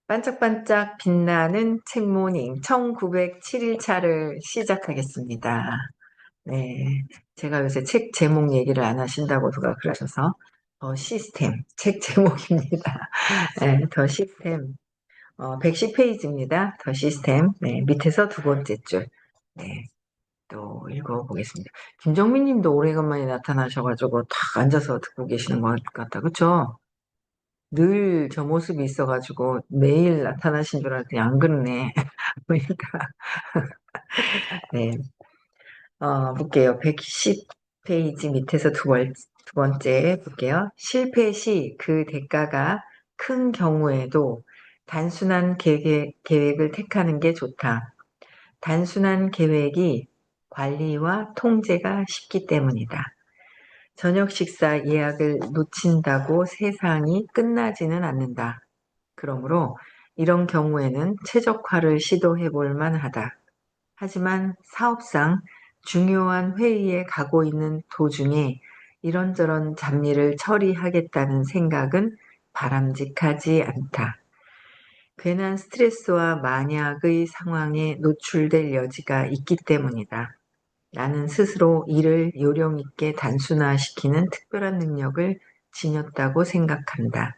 반짝반짝 빛나는 책모닝 1907일차를 시작하겠습니다. 네, 제가 요새 책 제목 얘기를 안 하신다고 누가 그러셔서 더 시스템, 책 제목입니다. 네, 더 시스템, 110페이지입니다. 더 시스템, 네, 밑에서 두 번째 줄. 네, 또 읽어보겠습니다. 김정민 님도 오래간만에 나타나셔가지고 탁 앉아서 듣고 계시는 것 같다. 그쵸? 늘 저 모습이 있어가지고 매일 나타나신 줄 알았더니 안 그러네. 보니까. 네. 볼게요. 110페이지 밑에서 두 번째 볼게요. 실패 시 그 대가가 큰 경우에도 단순한 계획을 택하는 게 좋다. 단순한 계획이 관리와 통제가 쉽기 때문이다. 저녁 식사 예약을 놓친다고 세상이 끝나지는 않는다. 그러므로 이런 경우에는 최적화를 시도해 볼 만하다. 하지만 사업상 중요한 회의에 가고 있는 도중에 이런저런 잡일을 처리하겠다는 생각은 바람직하지 않다. 괜한 스트레스와 만약의 상황에 노출될 여지가 있기 때문이다. 나는 스스로 일을 요령 있게 단순화시키는 특별한 능력을 지녔다고 생각한다.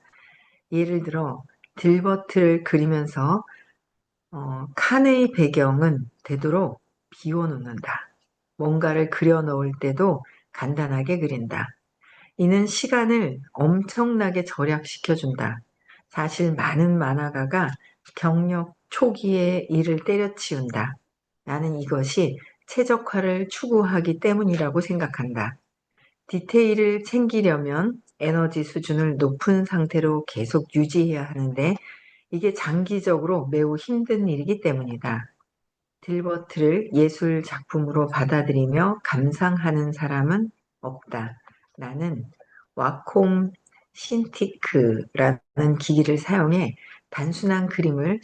예를 들어 딜버트를 그리면서 칸의 배경은 되도록 비워놓는다. 뭔가를 그려 넣을 때도 간단하게 그린다. 이는 시간을 엄청나게 절약시켜준다. 사실 많은 만화가가 경력 초기에 일을 때려치운다. 나는 이것이 최적화를 추구하기 때문이라고 생각한다. 디테일을 챙기려면 에너지 수준을 높은 상태로 계속 유지해야 하는데 이게 장기적으로 매우 힘든 일이기 때문이다. 딜버트를 예술 작품으로 받아들이며 감상하는 사람은 없다. 나는 와콤 신티크라는 기기를 사용해 단순한 그림을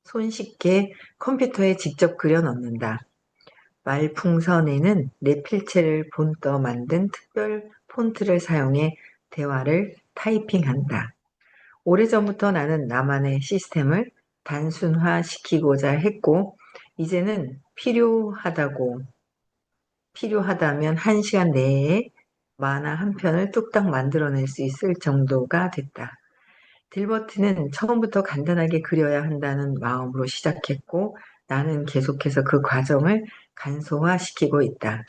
손쉽게 컴퓨터에 직접 그려 넣는다. 말풍선에는 내 필체를 본떠 만든 특별 폰트를 사용해 대화를 타이핑한다. 오래전부터 나는 나만의 시스템을 단순화시키고자 했고, 이제는 필요하다면 1시간 내에 만화 한 편을 뚝딱 만들어낼 수 있을 정도가 됐다. 딜버트는 처음부터 간단하게 그려야 한다는 마음으로 시작했고, 나는 계속해서 그 과정을 간소화시키고 있다.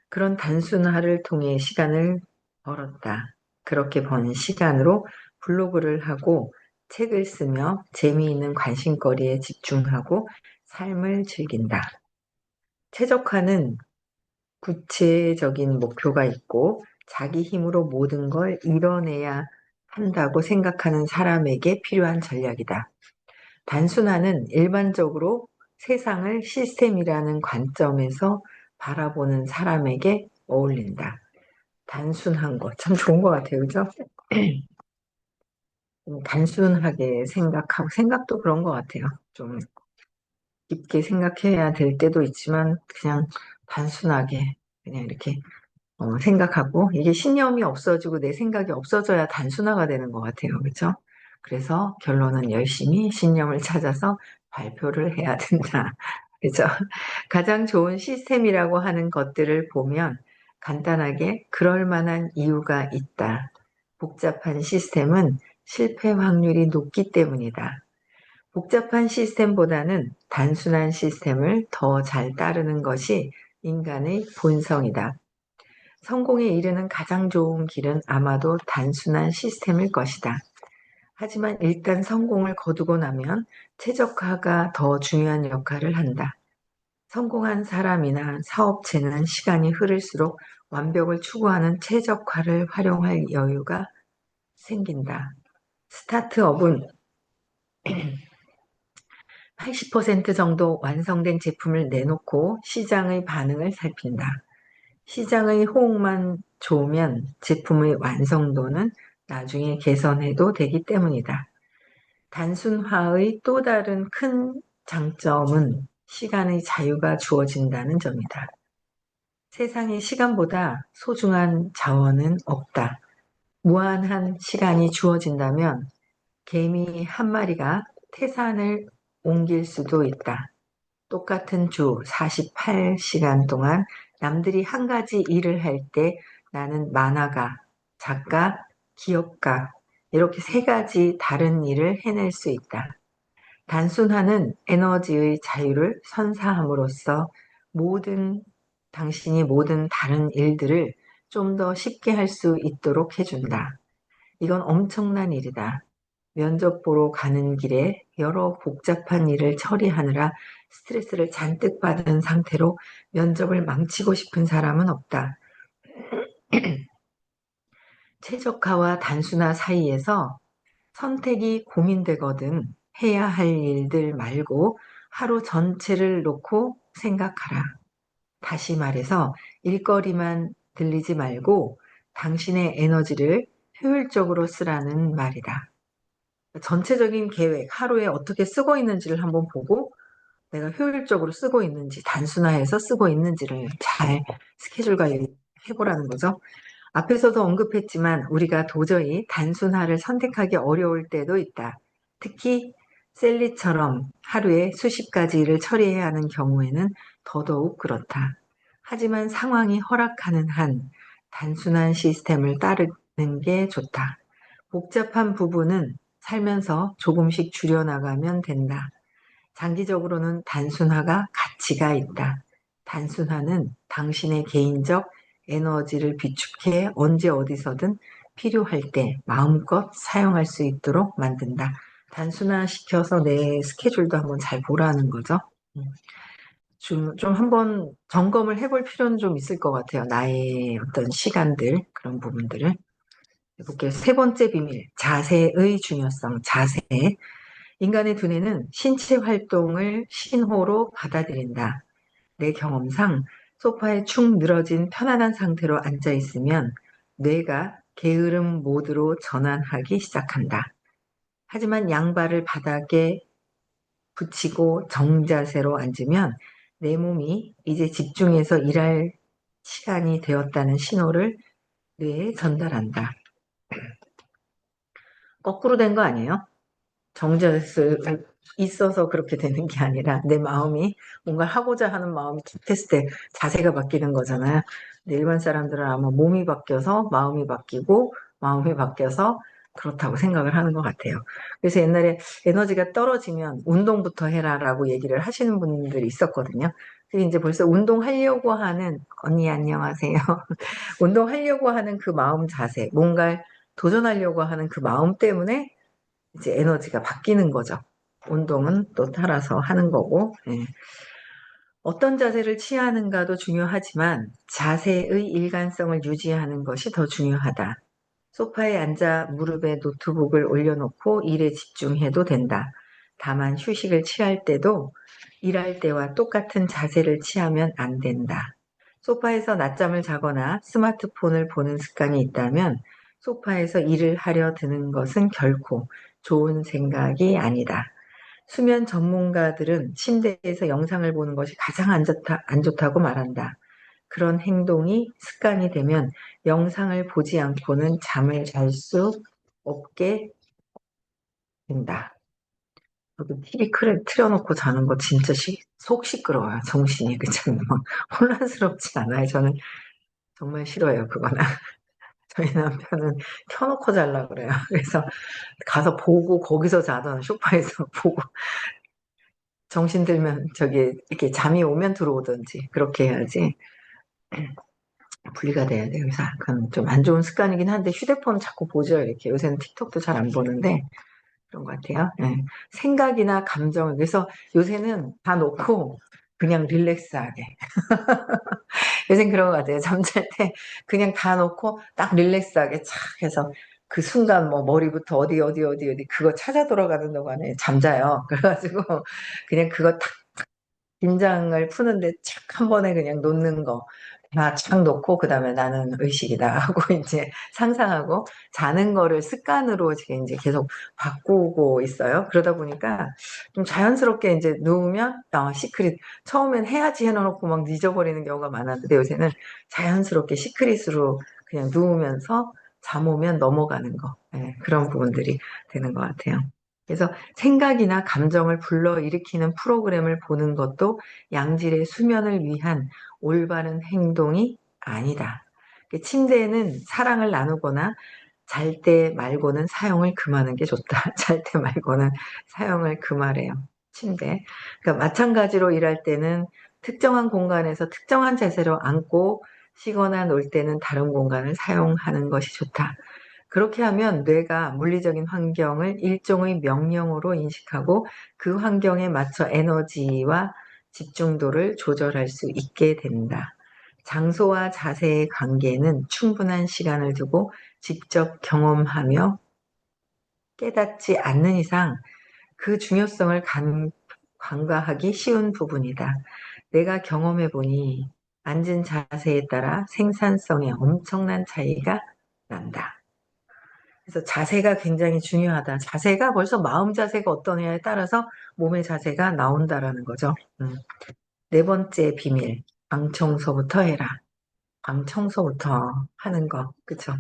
그런 단순화를 통해 시간을 벌었다. 그렇게 번 시간으로 블로그를 하고 책을 쓰며 재미있는 관심거리에 집중하고 삶을 즐긴다. 최적화는 구체적인 목표가 있고 자기 힘으로 모든 걸 이뤄내야 한다고 생각하는 사람에게 필요한 전략이다. 단순화는 일반적으로 세상을 시스템이라는 관점에서 바라보는 사람에게 어울린다. 단순한 거 참 좋은 것 같아요. 그죠? 단순하게 생각하고 생각도 그런 것 같아요. 좀 깊게 생각해야 될 때도 있지만 그냥 단순하게 그냥 이렇게 생각하고 이게 신념이 없어지고 내 생각이 없어져야 단순화가 되는 것 같아요. 그렇죠? 그래서 결론은 열심히 신념을 찾아서 발표를 해야 된다. 그죠? 가장 좋은 시스템이라고 하는 것들을 보면 간단하게 그럴 만한 이유가 있다. 복잡한 시스템은 실패 확률이 높기 때문이다. 복잡한 시스템보다는 단순한 시스템을 더 잘 따르는 것이 인간의 본성이다. 성공에 이르는 가장 좋은 길은 아마도 단순한 시스템일 것이다. 하지만 일단 성공을 거두고 나면 최적화가 더 중요한 역할을 한다. 성공한 사람이나 사업체는 시간이 흐를수록 완벽을 추구하는 최적화를 활용할 여유가 생긴다. 스타트업은 80% 정도 완성된 제품을 내놓고 시장의 반응을 살핀다. 시장의 호응만 좋으면 제품의 완성도는 나중에 개선해도 되기 때문이다. 단순화의 또 다른 큰 장점은 시간의 자유가 주어진다는 점이다. 세상에 시간보다 소중한 자원은 없다. 무한한 시간이 주어진다면 개미 한 마리가 태산을 옮길 수도 있다. 똑같은 주 48시간 동안 남들이 한 가지 일을 할 때 나는 만화가, 작가, 기업가 이렇게 세 가지 다른 일을 해낼 수 있다. 단순화는 에너지의 자유를 선사함으로써 당신이 모든 다른 일들을 좀 더 쉽게 할 수 있도록 해준다. 이건 엄청난 일이다. 면접 보러 가는 길에 여러 복잡한 일을 처리하느라 스트레스를 잔뜩 받은 상태로 면접을 망치고 싶은 사람은 없다. 최적화와 단순화 사이에서 선택이 고민되거든 해야 할 일들 말고 하루 전체를 놓고 생각하라. 다시 말해서 일거리만 들리지 말고 당신의 에너지를 효율적으로 쓰라는 말이다. 전체적인 계획, 하루에 어떻게 쓰고 있는지를 한번 보고 내가 효율적으로 쓰고 있는지, 단순화해서 쓰고 있는지를 잘 스케줄 관리해보라는 거죠. 앞에서도 언급했지만 우리가 도저히 단순화를 선택하기 어려울 때도 있다. 특히 셀리처럼 하루에 수십 가지 일을 처리해야 하는 경우에는 더더욱 그렇다. 하지만 상황이 허락하는 한 단순한 시스템을 따르는 게 좋다. 복잡한 부분은 살면서 조금씩 줄여나가면 된다. 장기적으로는 단순화가 가치가 있다. 단순화는 당신의 개인적 에너지를 비축해 언제 어디서든 필요할 때 마음껏 사용할 수 있도록 만든다. 단순화 시켜서 내 스케줄도 한번 잘 보라는 거죠. 좀 한번 점검을 해볼 필요는 좀 있을 것 같아요. 나의 어떤 시간들, 그런 부분들을. 해볼게요. 세 번째 비밀, 자세의 중요성, 자세. 인간의 두뇌는 신체 활동을 신호로 받아들인다. 내 경험상 소파에 축 늘어진 편안한 상태로 앉아 있으면 뇌가 게으름 모드로 전환하기 시작한다. 하지만 양발을 바닥에 붙이고 정자세로 앉으면 내 몸이 이제 집중해서 일할 시간이 되었다는 신호를 뇌에 전달한다. 거꾸로 된 거 아니에요? 정자세 있어서 그렇게 되는 게 아니라 내 마음이 뭔가 하고자 하는 마음이 됐을 때 자세가 바뀌는 거잖아요. 근데 일반 사람들은 아마 몸이 바뀌어서 마음이 바뀌고 마음이 바뀌어서 그렇다고 생각을 하는 것 같아요. 그래서 옛날에 에너지가 떨어지면 운동부터 해라라고 얘기를 하시는 분들이 있었거든요. 근데 이제 벌써 운동하려고 하는 언니 안녕하세요. 운동하려고 하는 그 마음 자세, 뭔가 도전하려고 하는 그 마음 때문에 이제 에너지가 바뀌는 거죠. 운동은 또 따라서 하는 거고, 예. 어떤 자세를 취하는가도 중요하지만 자세의 일관성을 유지하는 것이 더 중요하다. 소파에 앉아 무릎에 노트북을 올려놓고 일에 집중해도 된다. 다만 휴식을 취할 때도 일할 때와 똑같은 자세를 취하면 안 된다. 소파에서 낮잠을 자거나 스마트폰을 보는 습관이 있다면 소파에서 일을 하려 드는 것은 결코 좋은 생각이 아니다. 수면 전문가들은 침대에서 영상을 보는 것이 가장 안 좋다고 말한다. 그런 행동이 습관이 되면 영상을 보지 않고는 잠을 잘 수 없게 된다. 저도 TV 틀어놓고 자는 거 진짜 속 시끄러워요. 정신이. 그쵸? 막 혼란스럽지 않아요. 저는 정말 싫어요. 그거는. 저희 남편은 켜놓고 자려고 그래요. 그래서 가서 보고 거기서 자던 소파에서 보고 정신 들면 저기 이렇게 잠이 오면 들어오든지 그렇게 해야지 분리가 돼야 돼요. 그래서 그건 좀 안 좋은 습관이긴 한데 휴대폰 자꾸 보죠. 이렇게 요새는 틱톡도 잘 안 보는데 그런 것 같아요. 예. 생각이나 감정 그래서 요새는 다 놓고 그냥 릴렉스하게 요새는 그런 것 같아요. 잠잘 때 그냥 다 놓고 딱 릴렉스하게 착 해서 그 순간 뭐 머리부터 어디 그거 찾아 돌아가는 동안에 잠자요. 그래가지고 그냥 그거 탁 긴장을 푸는데 착 한 번에 그냥 놓는 거. 다 착 놓고 그다음에 나는 의식이다 하고 이제 상상하고 자는 거를 습관으로 지금 이제 계속 바꾸고 있어요. 그러다 보니까 좀 자연스럽게 이제 누우면 시크릿 처음엔 해야지 해놓고 막 잊어버리는 경우가 많았는데 요새는 자연스럽게 시크릿으로 그냥 누우면서 잠 오면 넘어가는 거. 예, 그런 부분들이 되는 것 같아요. 그래서 생각이나 감정을 불러일으키는 프로그램을 보는 것도 양질의 수면을 위한 올바른 행동이 아니다. 침대에는 사랑을 나누거나 잘 때 말고는 사용을 금하는 게 좋다. 잘 때 말고는 사용을 금하래요. 침대. 그러니까 마찬가지로 일할 때는 특정한 공간에서 특정한 자세로 앉고 쉬거나 놀 때는 다른 공간을 사용하는 것이 좋다. 그렇게 하면 뇌가 물리적인 환경을 일종의 명령어로 인식하고 그 환경에 맞춰 에너지와 집중도를 조절할 수 있게 된다. 장소와 자세의 관계는 충분한 시간을 두고 직접 경험하며 깨닫지 않는 이상 그 중요성을 간과하기 쉬운 부분이다. 내가 경험해 보니 앉은 자세에 따라 생산성에 엄청난 차이가 난다. 그래서 자세가 굉장히 중요하다. 자세가 벌써 마음 자세가 어떠냐에 따라서 몸의 자세가 나온다라는 거죠. 네 번째 비밀. 방 청소부터 해라. 방 청소부터 하는 거. 그쵸?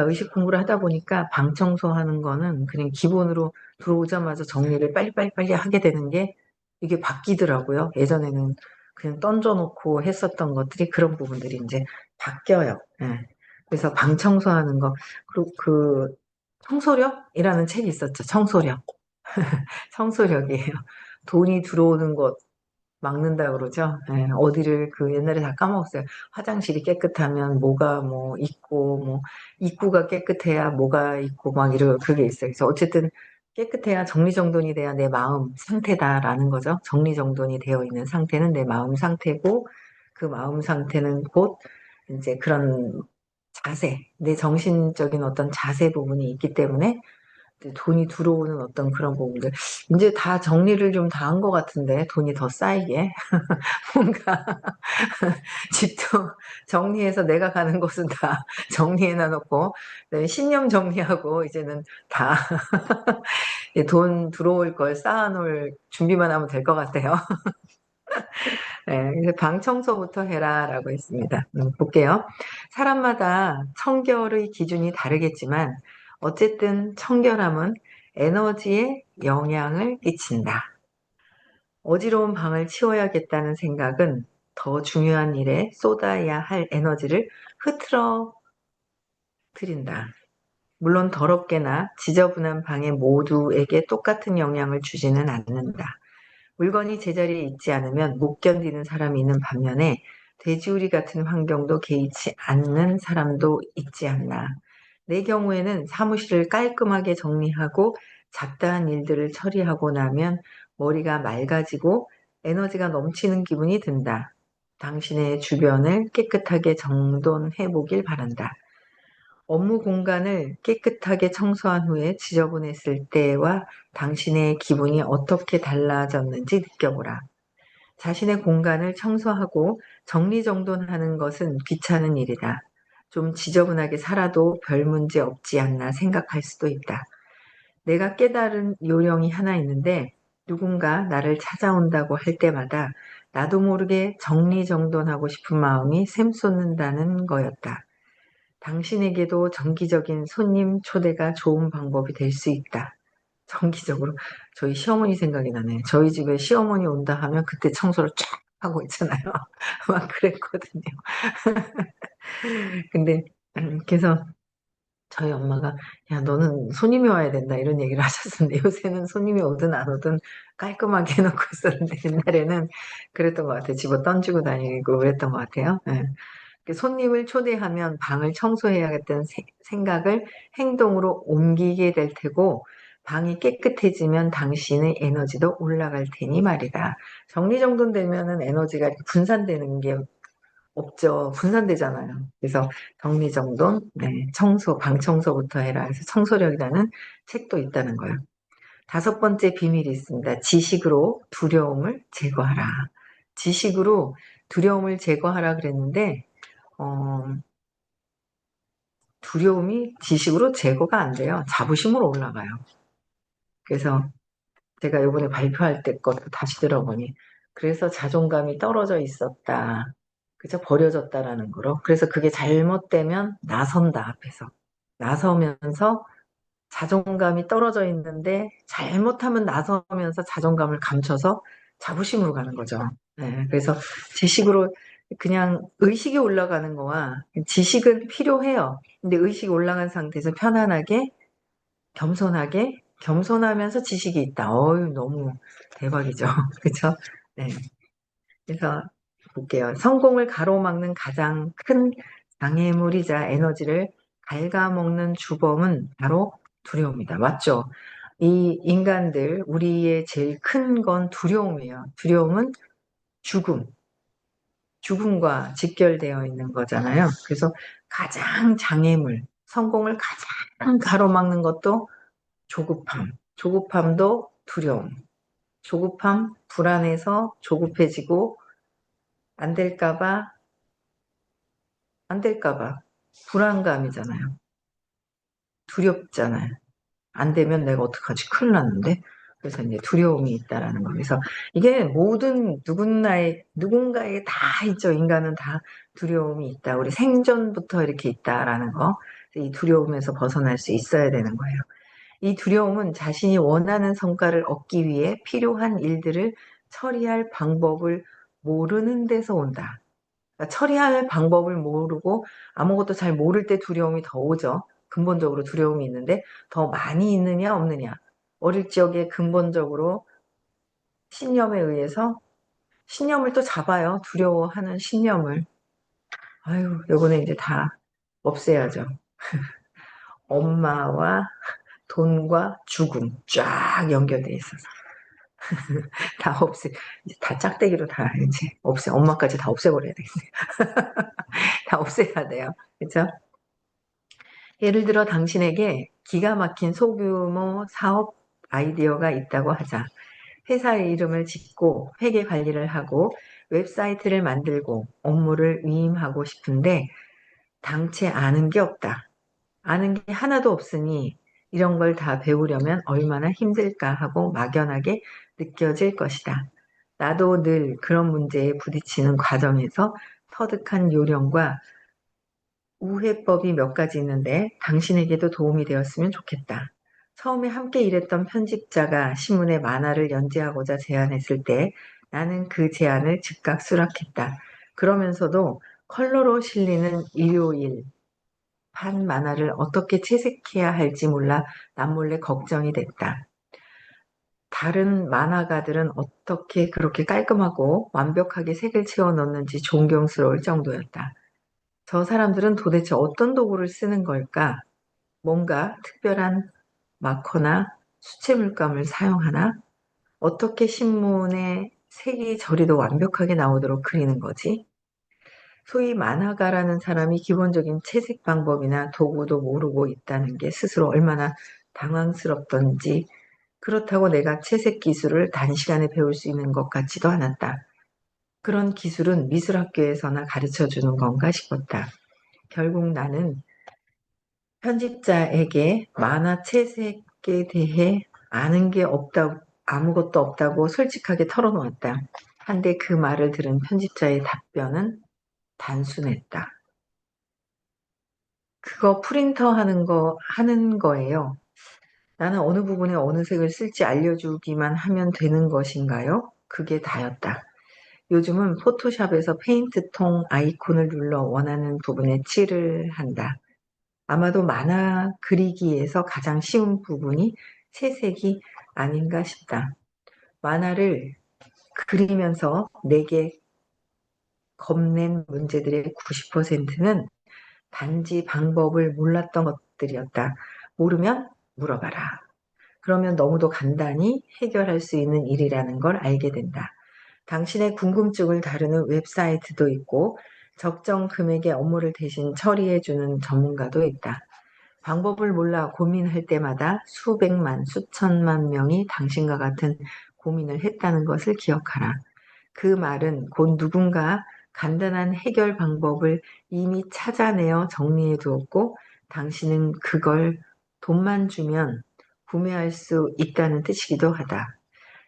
의식 공부를 하다 보니까 방 청소하는 거는 그냥 기본으로 들어오자마자 정리를 빨리빨리 하게 되는 게 이게 바뀌더라고요. 예전에는 그냥 던져놓고 했었던 것들이 그런 부분들이 이제 바뀌어요. 예. 그래서 방 청소하는 거, 그리고 그 청소력이라는 책이 있었죠. 청소력. 청소력이에요. 돈이 들어오는 것 막는다 그러죠. 예, 어디를 그 옛날에 다 까먹었어요. 화장실이 깨끗하면 뭐가 뭐 있고 뭐 입구가 깨끗해야 뭐가 있고 막 이런 그게 있어요. 그래서 어쨌든 깨끗해야 정리정돈이 돼야 내 마음 상태다라는 거죠. 정리정돈이 되어 있는 상태는 내 마음 상태고 그 마음 상태는 곧 이제 그런 자세, 내 정신적인 어떤 자세 부분이 있기 때문에 돈이 들어오는 어떤 그런 부분들. 이제 다 정리를 좀 다 한 것 같은데, 돈이 더 쌓이게. 뭔가, 집도 정리해서 내가 가는 곳은 다 정리해 놔놓고, 그다음에 신념 정리하고, 이제는 다 돈 들어올 걸 쌓아놓을 준비만 하면 될 것 같아요. 네, 그래서 방 청소부터 해라라고 했습니다. 볼게요. 사람마다 청결의 기준이 다르겠지만 어쨌든 청결함은 에너지에 영향을 끼친다. 어지러운 방을 치워야겠다는 생각은 더 중요한 일에 쏟아야 할 에너지를 흐트러 트린다. 물론 더럽게나 지저분한 방에 모두에게 똑같은 영향을 주지는 않는다. 물건이 제자리에 있지 않으면 못 견디는 사람이 있는 반면에 돼지우리 같은 환경도 개의치 않는 사람도 있지 않나. 내 경우에는 사무실을 깔끔하게 정리하고 잡다한 일들을 처리하고 나면 머리가 맑아지고 에너지가 넘치는 기분이 든다. 당신의 주변을 깨끗하게 정돈해 보길 바란다. 업무 공간을 깨끗하게 청소한 후에 지저분했을 때와 당신의 기분이 어떻게 달라졌는지 느껴보라. 자신의 공간을 청소하고 정리정돈하는 것은 귀찮은 일이다. 좀 지저분하게 살아도 별 문제 없지 않나 생각할 수도 있다. 내가 깨달은 요령이 하나 있는데 누군가 나를 찾아온다고 할 때마다 나도 모르게 정리정돈하고 싶은 마음이 샘솟는다는 거였다. 당신에게도 정기적인 손님 초대가 좋은 방법이 될 수 있다. 정기적으로. 저희 시어머니 생각이 나네. 저희 집에 시어머니 온다 하면 그때 청소를 쫙 하고 있잖아요. 막 그랬거든요. 근데 그래서 저희 엄마가 야 너는 손님이 와야 된다 이런 얘기를 하셨었는데 요새는 손님이 오든 안 오든 깔끔하게 해놓고 있었는데 옛날에는 그랬던 것 같아요. 집어 던지고 다니고 그랬던 것 같아요. 예. 손님을 초대하면 방을 청소해야겠다는 생각을 행동으로 옮기게 될 테고 방이 깨끗해지면 당신의 에너지도 올라갈 테니 말이다. 정리정돈되면은 에너지가 이렇게 분산되는 게 없죠. 분산되잖아요. 그래서 정리정돈, 네, 청소, 방 청소부터 해라. 그래서 청소력이라는 책도 있다는 거예요. 다섯 번째 비밀이 있습니다. 지식으로 두려움을 제거하라. 지식으로 두려움을 제거하라 그랬는데 어, 두려움이 지식으로 제거가 안 돼요. 자부심으로 올라가요. 그래서 제가 이번에 발표할 때 것도 다시 들어보니 그래서 자존감이 떨어져 있었다. 그죠? 버려졌다라는 거로. 그래서 그게 잘못되면 나선다, 앞에서. 나서면서 자존감이 떨어져 있는데 잘못하면 나서면서 자존감을 감춰서 자부심으로 가는 거죠. 네, 그래서 지식으로 그냥 의식이 올라가는 거와 지식은 필요해요. 근데 의식이 올라간 상태에서 편안하게, 겸손하게, 겸손하면서 지식이 있다. 어유 너무 대박이죠. 그렇죠? 네. 그래서 볼게요. 성공을 가로막는 가장 큰 장애물이자 에너지를 갉아먹는 주범은 바로 두려움이다. 맞죠? 이 인간들, 우리의 제일 큰 건 두려움이에요. 두려움은 죽음, 죽음과 직결되어 있는 거잖아요. 그래서 가장 장애물, 성공을 가장 가로막는 것도 조급함, 조급함도 두려움, 조급함, 불안해서 조급해지고 안 될까 봐 안 될까 봐. 불안감이잖아요. 두렵잖아요. 안 되면 내가 어떡하지? 큰일 났는데. 그래서 이제 두려움이 있다라는 거. 그래서 이게 모든 누군가에 다 있죠. 인간은 다 두려움이 있다. 우리 생전부터 이렇게 있다라는 거. 이 두려움에서 벗어날 수 있어야 되는 거예요. 이 두려움은 자신이 원하는 성과를 얻기 위해 필요한 일들을 처리할 방법을 모르는 데서 온다. 그러니까 처리할 방법을 모르고 아무것도 잘 모를 때 두려움이 더 오죠. 근본적으로 두려움이 있는데 더 많이 있느냐 없느냐. 어릴 적에 근본적으로 신념에 의해서 신념을 또 잡아요. 두려워하는 신념을. 아유, 요거는 이제 다 없애야죠. 엄마와 돈과 죽음 쫙 연결돼 있어서 다 이제 다 짝대기로 다 이제 엄마까지 다 없애버려야 되겠네요. 다 없애야 돼요. 그렇죠? 예를 들어 당신에게 기가 막힌 소규모 사업 아이디어가 있다고 하자. 회사의 이름을 짓고 회계 관리를 하고 웹사이트를 만들고 업무를 위임하고 싶은데 당최 아는 게 없다. 아는 게 하나도 없으니 이런 걸 다 배우려면 얼마나 힘들까 하고 막연하게 느껴질 것이다. 나도 늘 그런 문제에 부딪히는 과정에서 터득한 요령과 우회법이 몇 가지 있는데 당신에게도 도움이 되었으면 좋겠다. 처음에 함께 일했던 편집자가 신문에 만화를 연재하고자 제안했을 때 나는 그 제안을 즉각 수락했다. 그러면서도 컬러로 실리는 일요일 판 만화를 어떻게 채색해야 할지 몰라 남몰래 걱정이 됐다. 다른 만화가들은 어떻게 그렇게 깔끔하고 완벽하게 색을 채워 넣는지 존경스러울 정도였다. 저 사람들은 도대체 어떤 도구를 쓰는 걸까? 뭔가 특별한 마커나 수채 물감을 사용하나? 어떻게 신문에 색이 저리도 완벽하게 나오도록 그리는 거지? 소위 만화가라는 사람이 기본적인 채색 방법이나 도구도 모르고 있다는 게 스스로 얼마나 당황스럽던지 그렇다고 내가 채색 기술을 단시간에 배울 수 있는 것 같지도 않았다. 그런 기술은 미술학교에서나 가르쳐 주는 건가 싶었다. 결국 나는 편집자에게 만화 채색에 대해 아는 게 아무것도 없다고 솔직하게 털어놓았다. 한데 그 말을 들은 편집자의 답변은 단순했다. 그거 프린터 하는 거예요. 나는 어느 부분에 어느 색을 쓸지 알려주기만 하면 되는 것인가요? 그게 다였다. 요즘은 포토샵에서 페인트통 아이콘을 눌러 원하는 부분에 칠을 한다. 아마도 만화 그리기에서 가장 쉬운 부분이 채색이 아닌가 싶다. 만화를 그리면서 내게 겁낸 문제들의 90%는 단지 방법을 몰랐던 것들이었다. 모르면 물어봐라. 그러면 너무도 간단히 해결할 수 있는 일이라는 걸 알게 된다. 당신의 궁금증을 다루는 웹사이트도 있고 적정 금액의 업무를 대신 처리해주는 전문가도 있다. 방법을 몰라 고민할 때마다 수백만, 수천만 명이 당신과 같은 고민을 했다는 것을 기억하라. 그 말은 곧 누군가 간단한 해결 방법을 이미 찾아내어 정리해 두었고 당신은 그걸 돈만 주면 구매할 수 있다는 뜻이기도 하다.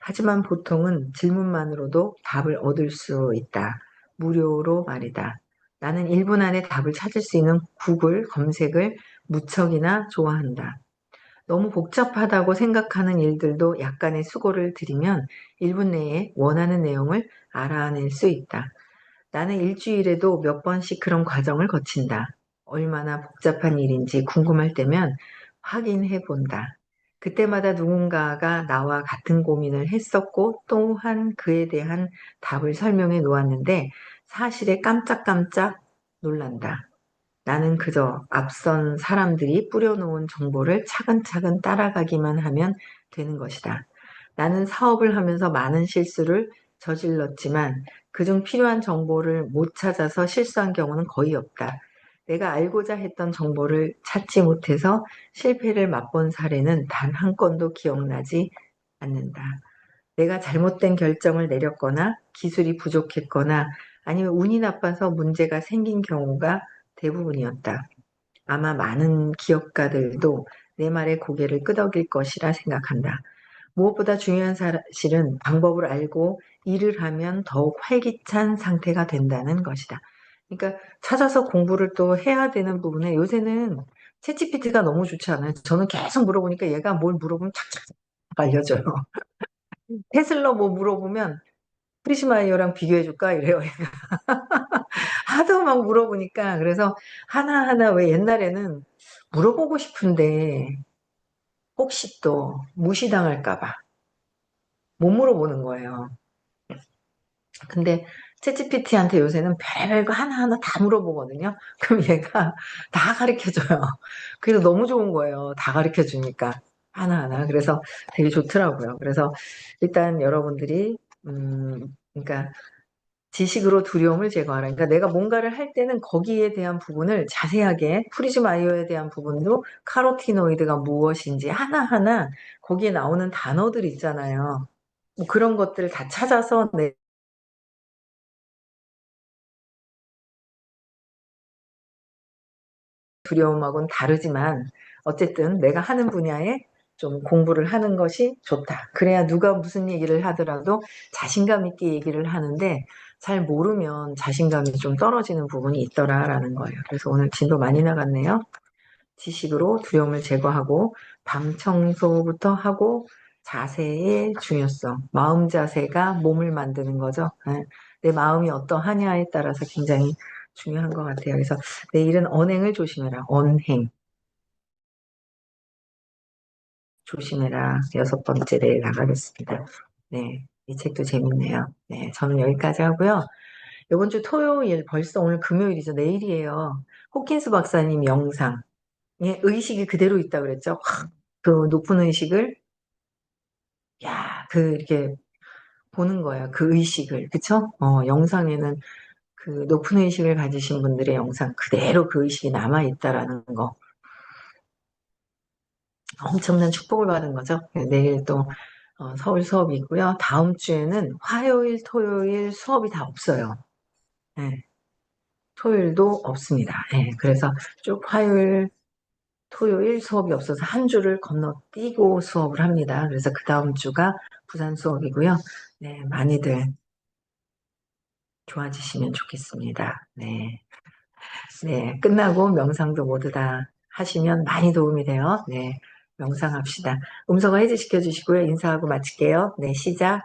하지만 보통은 질문만으로도 답을 얻을 수 있다. 무료로 말이다. 나는 1분 안에 답을 찾을 수 있는 구글 검색을 무척이나 좋아한다. 너무 복잡하다고 생각하는 일들도 약간의 수고를 들이면 1분 내에 원하는 내용을 알아낼 수 있다. 나는 일주일에도 몇 번씩 그런 과정을 거친다. 얼마나 복잡한 일인지 궁금할 때면 확인해 본다. 그때마다 누군가가 나와 같은 고민을 했었고 또한 그에 대한 답을 설명해 놓았는데 사실에 깜짝깜짝 놀란다. 나는 그저 앞선 사람들이 뿌려놓은 정보를 차근차근 따라가기만 하면 되는 것이다. 나는 사업을 하면서 많은 실수를 저질렀지만 그중 필요한 정보를 못 찾아서 실수한 경우는 거의 없다. 내가 알고자 했던 정보를 찾지 못해서 실패를 맛본 사례는 단 한 건도 기억나지 않는다. 내가 잘못된 결정을 내렸거나 기술이 부족했거나 아니면 운이 나빠서 문제가 생긴 경우가 대부분이었다. 아마 많은 기업가들도 내 말에 고개를 끄덕일 것이라 생각한다. 무엇보다 중요한 사실은 방법을 알고 일을 하면 더욱 활기찬 상태가 된다는 것이다. 그러니까 찾아서 공부를 또 해야 되는 부분에 요새는 챗GPT가 너무 좋지 않아요? 저는 계속 물어보니까 얘가 뭘 물어보면 착착 알려줘요. 테슬라 뭐 물어보면 프리시마이어랑 비교해줄까 이래요. 하도 막 물어보니까 그래서 하나하나 왜 옛날에는 물어보고 싶은데 혹시 또 무시당할까 봐 못 물어보는 거예요. 근데 챗GPT한테 요새는 별거 하나하나 다 물어보거든요. 그럼 얘가 다 가르쳐줘요. 그래서 너무 좋은 거예요. 다 가르쳐주니까 하나하나. 그래서 되게 좋더라고요. 그래서 일단 여러분들이 그러니까 지식으로 두려움을 제거하라. 그러니까 내가 뭔가를 할 때는 거기에 대한 부분을 자세하게 프리즈마이어에 대한 부분도 카로티노이드가 무엇인지 하나하나 거기에 나오는 단어들 있잖아요. 뭐 그런 것들을 다 찾아서 내 두려움하고는 다르지만 어쨌든 내가 하는 분야에 좀 공부를 하는 것이 좋다. 그래야 누가 무슨 얘기를 하더라도 자신감 있게 얘기를 하는데 잘 모르면 자신감이 좀 떨어지는 부분이 있더라라는 거예요. 그래서 오늘 진도 많이 나갔네요. 지식으로 두려움을 제거하고 방 청소부터 하고 자세의 중요성, 마음 자세가 몸을 만드는 거죠. 예. 내 마음이 어떠하냐에 따라서 굉장히 중요한 것 같아요. 그래서 내일은 언행을 조심해라. 언행 조심해라. 6번째 내일 나가겠습니다. 네, 이 책도 재밌네요. 네, 저는 여기까지 하고요. 이번 주 토요일 벌써 오늘 금요일이죠. 내일이에요. 호킨스 박사님 영상. 예, 의식이 그대로 있다 그랬죠. 확, 그 높은 의식을 야, 그 이렇게 보는 거예요. 그 의식을. 그쵸? 영상에는 그 높은 의식을 가지신 분들의 영상 그대로 그 의식이 남아있다라는 거. 엄청난 축복을 받은 거죠. 네, 내일 또 서울 수업이 있고요. 다음 주에는 화요일, 토요일 수업이 다 없어요. 네, 토요일도 없습니다. 네, 그래서 쭉 화요일, 토요일 수업이 없어서 한 주를 건너뛰고 수업을 합니다. 그래서 그 다음 주가 부산 수업이고요. 네, 많이들 좋아지시면 좋겠습니다. 네. 네, 끝나고 명상도 모두 다 하시면 많이 도움이 돼요. 네, 명상합시다. 음성화 해제시켜 주시고요. 인사하고 마칠게요. 네, 시작.